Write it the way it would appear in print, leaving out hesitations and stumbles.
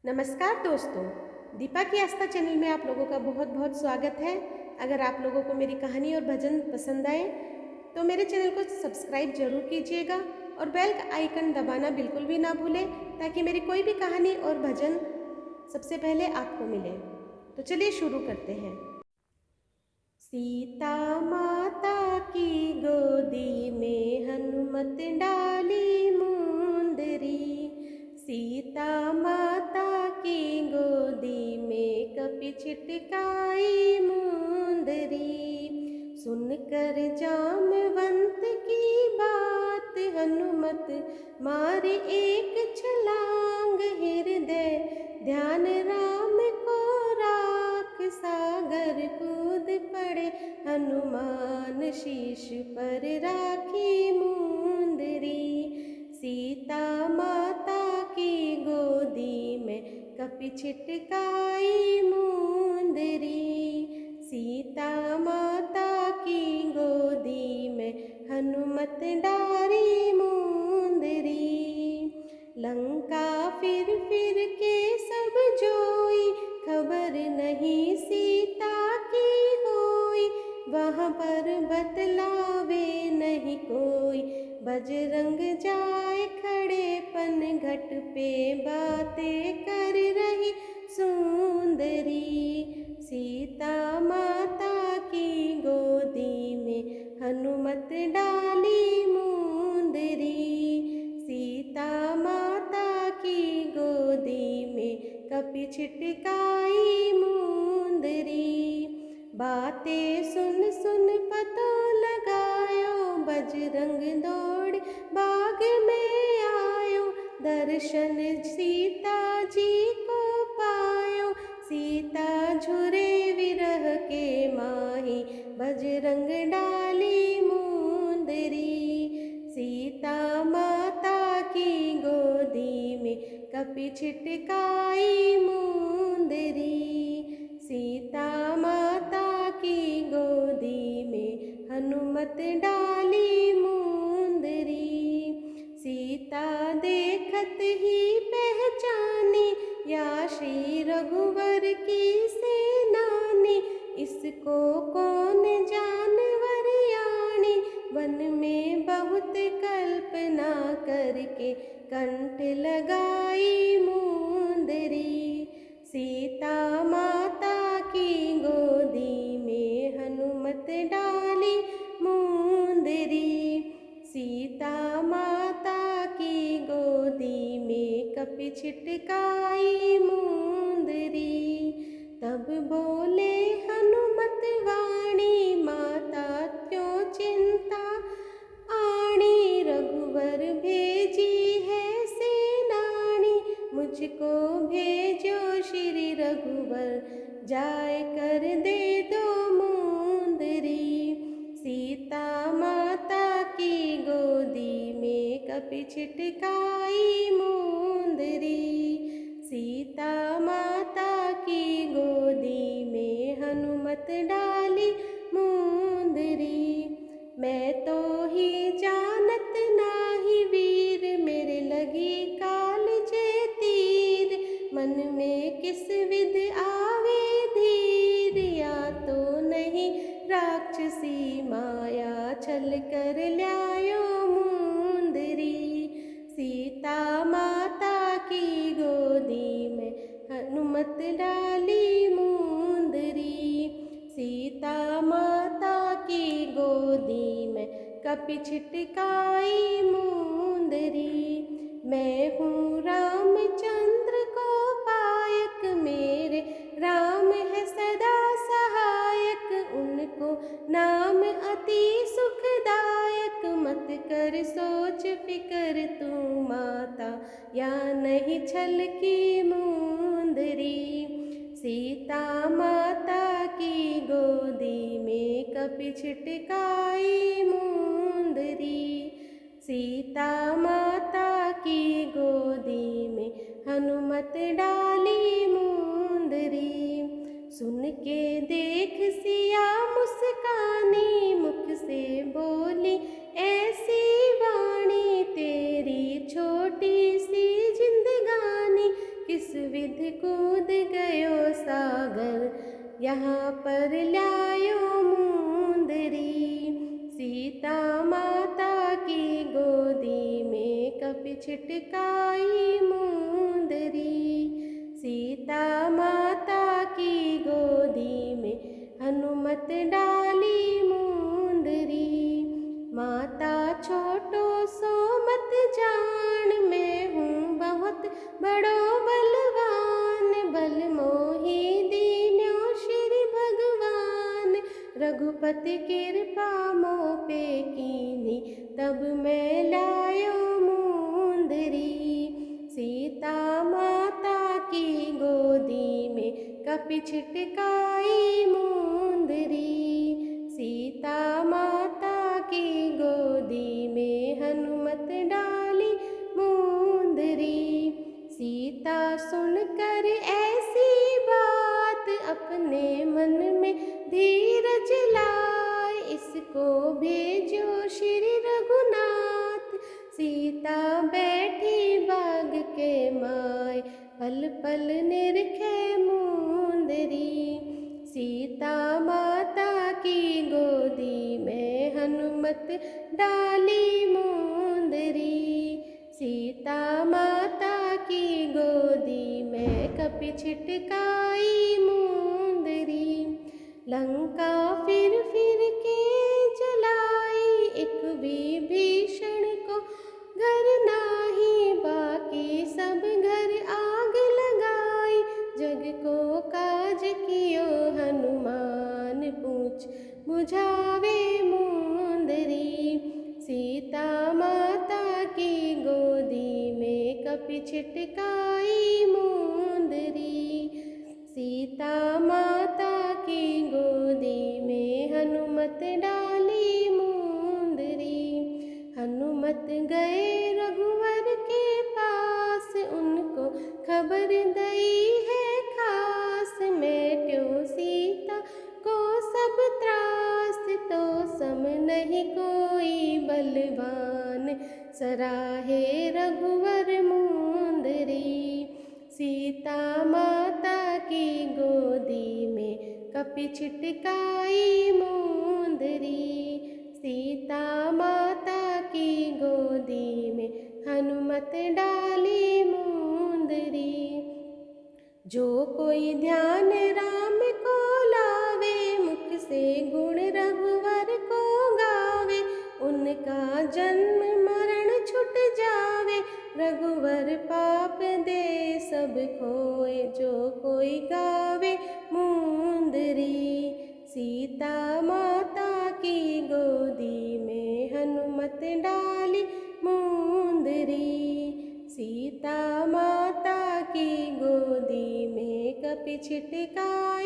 नमस्कार दोस्तों, दीपा की आस्था चैनल में आप लोगों का बहुत बहुत स्वागत है। अगर आप लोगों को मेरी कहानी और भजन पसंद आए तो मेरे चैनल को सब्सक्राइब जरूर कीजिएगा और बेल का आइकन दबाना बिल्कुल भी ना भूलें ताकि मेरी कोई भी कहानी और भजन सबसे पहले आपको मिले। तो चलिए शुरू करते हैं। सीता माता की गोदी में हनुमत डाली मुंदरी, सीता माता की गोदी में कपि छिटकाई मुंदरी। सुनकर जामवंत की बात हनुमत मारे एक छलांग, हृदय ध्यान राम को राख सागर कूद पड़े हनुमान शीश पर राखी मुंदरी। सीता माता की गोदी में कपि छिटकाई मुंदरी, सीता माता की गोदी में हनुमत डारी मुंदरी। लंका फिर के सब जोई, खबर नहीं सीता की होई, वहाँ पर बतलावे नहीं कोई, बजरंग जाए खड़े पन घट पे बातें कर रही सुंदरी। सीता माता की गोदी में हनुमत डाली मुंदरी, सीता माता की गोदी में कपि छिटकाई मुंदरी। बातें सुन सुन पतो लगायो, बजरंग दौड़ बाग में आयो, दर्शन सीता जी को पायो, सीता झुरे विरह के माही, बजरंग डाली मुंदरी। सीता माता की गोदी में कपि छिटकाई मुंदरी, सीता माता की गोदी में हनुमत डाली मुंदरी। सीता देखत ही पहचानी, या श्री रघुवर की सेनानी, इसको कौन जानवर यानी, वन में बहुत कल्पना करके कंठ लगाई मुंदरी। सीता माता की गोदी में हनुमत डाली मुंदरी, सीता माता की गोदी में कपि छिटकाई मुंदरी। तब बोले हनुमत वाणी, माता क्यों चिंता आणी, रघुवर भेजी है सेनानी, मुझको भेजो श्री रघुवर, जाय कर दे दो मुंदरी। सीता माता की गोदी में कपि छिटकाई मुंदरी, सीता माता की गोदी में हनुमत डाली मुंदरी। मैं तो ही जानत नाही वीर, मेरे लगी काल जे तीर, मन में किस विध आवे धीर, या तो नहीं राक्षसी माया छल कर ल्यायो मुंदरी। सीता माता की गोदी में हनुमत डाली मुंदरी, सीता माता की गोदी में कपि छिटकाई मुंदरी। मैं हूँ रामचंद्र को पायक, मेरे राम है सदा सहायक, उनको नाम अति सुखदायक, मत कर सोच फिकर तू माता, या नहीं छल की मुंदरी। सीता माता की गोदी में कपि छिटकाई मुंदरी, सीता माता की गोदी में हनुमत डाली मुंदरी। सुन के देख सिया मुस्कानी, मुख से बोली ऐसी वाणी, तेरी छोटी सी जिंदगानी किस रिध कूद गयो सागर, यहाँ पर लायो मुंदरी। सीता माता की गोदी में कपि छिटकाई मुंदरी। सीता माता की गोदी में हनुमत डाली मुंदरी। माता छोटो सो मत जान, मैं हूँ बहुत बड़ो बलवान। बल मोहि दीन्यो श्री भगवान, रघुपति कृपा मो पे कीनी, तब मैं लायो मुंदरी। सीता माता की गोदी में कपि छिटकाई मुंदरी। सीता माता की गोदी में हनुमत डाली मुंदरी। सीता सुनकर ऐसी बात, अपने मन में धीरज लाए। इसको भेजो श्री रघुनाथ, सीता बैठी बाग के माय, पल पल निरखे मुंदरी। सीता माता की गोदी में हनुमत डाली मुंदरी। सीता माता की गोदी में कपि छिटकाई मुंदरी। लंका फिर के जलाई, एक विभीषण को घर नाही। बाकी सब घर आग लगाई, जग को काज कियो हनुमान। पूछ बुझावे मुंदरी। सीता माता की गोदी में कपि छिटकाई मुंदरी। सीता माता की गोदी में हनुमत डाली मुंदरी। हनुमत गए रघुवर के पास, उनको खबर दई है खास। मेट्यो सीता को सब त्रास, तो सम नहीं कोई बलवान। सराहे रघुवर मुंदरी। सीता माता की गोदी में कपि छिटकाई मुंदरी। सीता माता की गोदी में हनुमत डाली मुंदरी। जो कोई ध्यान राम को लावे, मुख से गुण रघुवर को गावे। उनका जन्म मरण छुट जावे, रघुवर पाप दे सब खोए। जो कोई गावे मुंदरी। सीता माता की गोदी में हनुमत डाली मुंदरी। सीता माता की गोदी में कपि छिटकाई